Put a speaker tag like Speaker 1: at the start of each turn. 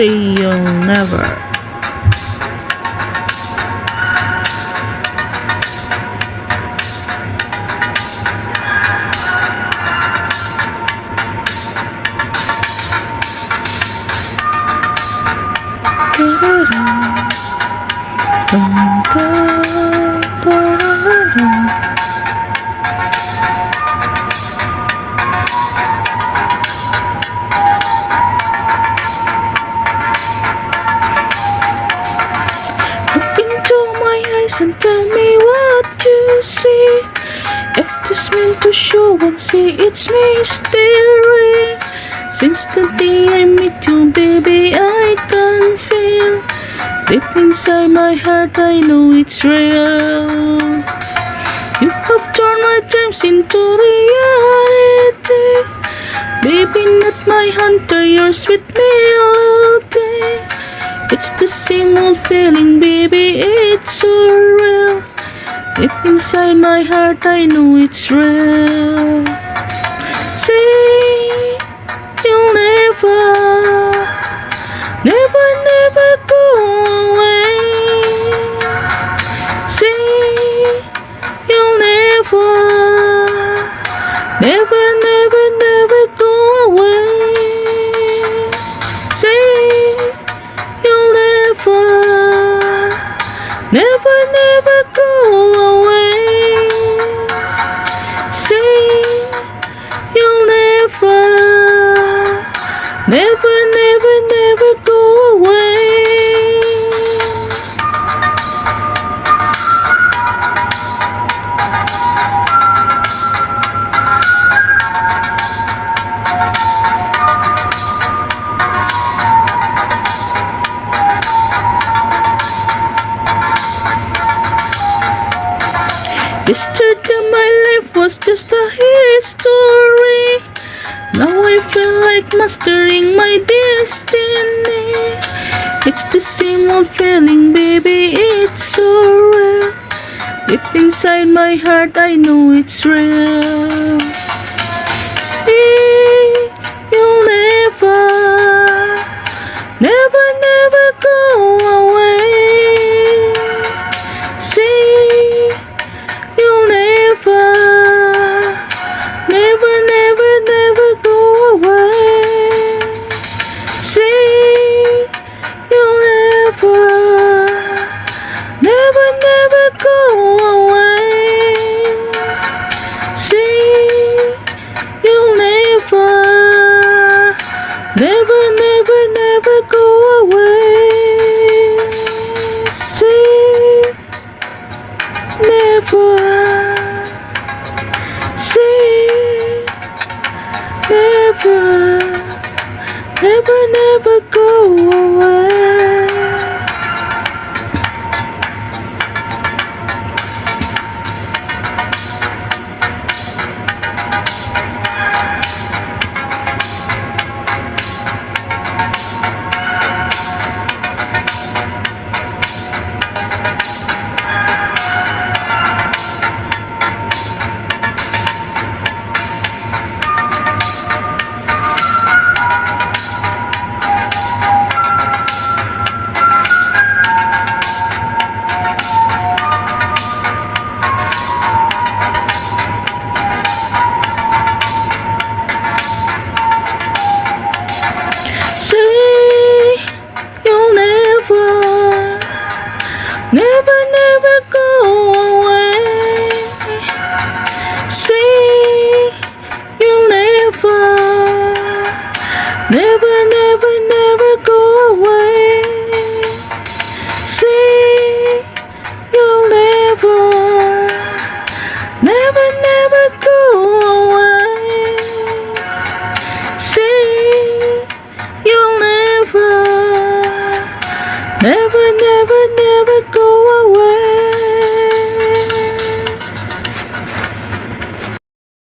Speaker 1: say you'll never. Look into my eyes and tell me what you see. If this meant to show and see, it's mystery. Since the day I met you, baby, I can feel. Deep inside my heart, I know it's real. You have turned my dreams into reality. Baby, not my hunter, your sweet melody. It's the same old feeling, baby, it's so real. Deep inside my heart, I know it's real. Say you'll never, never, never go away. Say you'll never, never, never, never go away. Say you'll never, never, never go away. Say you'll never, never, never, never go away. Yesterday my life was just a history. Now I feel like mastering my destiny. It's the same old feeling, baby, it's so real. Deep inside my heart, I know it's real. Say you'll never, never, never go away. Say you'll never, never, never, never go away. Say you'll never, never, never go away. Say you'll never, never, never, never go away. Say never. Say never, never, never go away. Never, never go away. Say you'll never, never,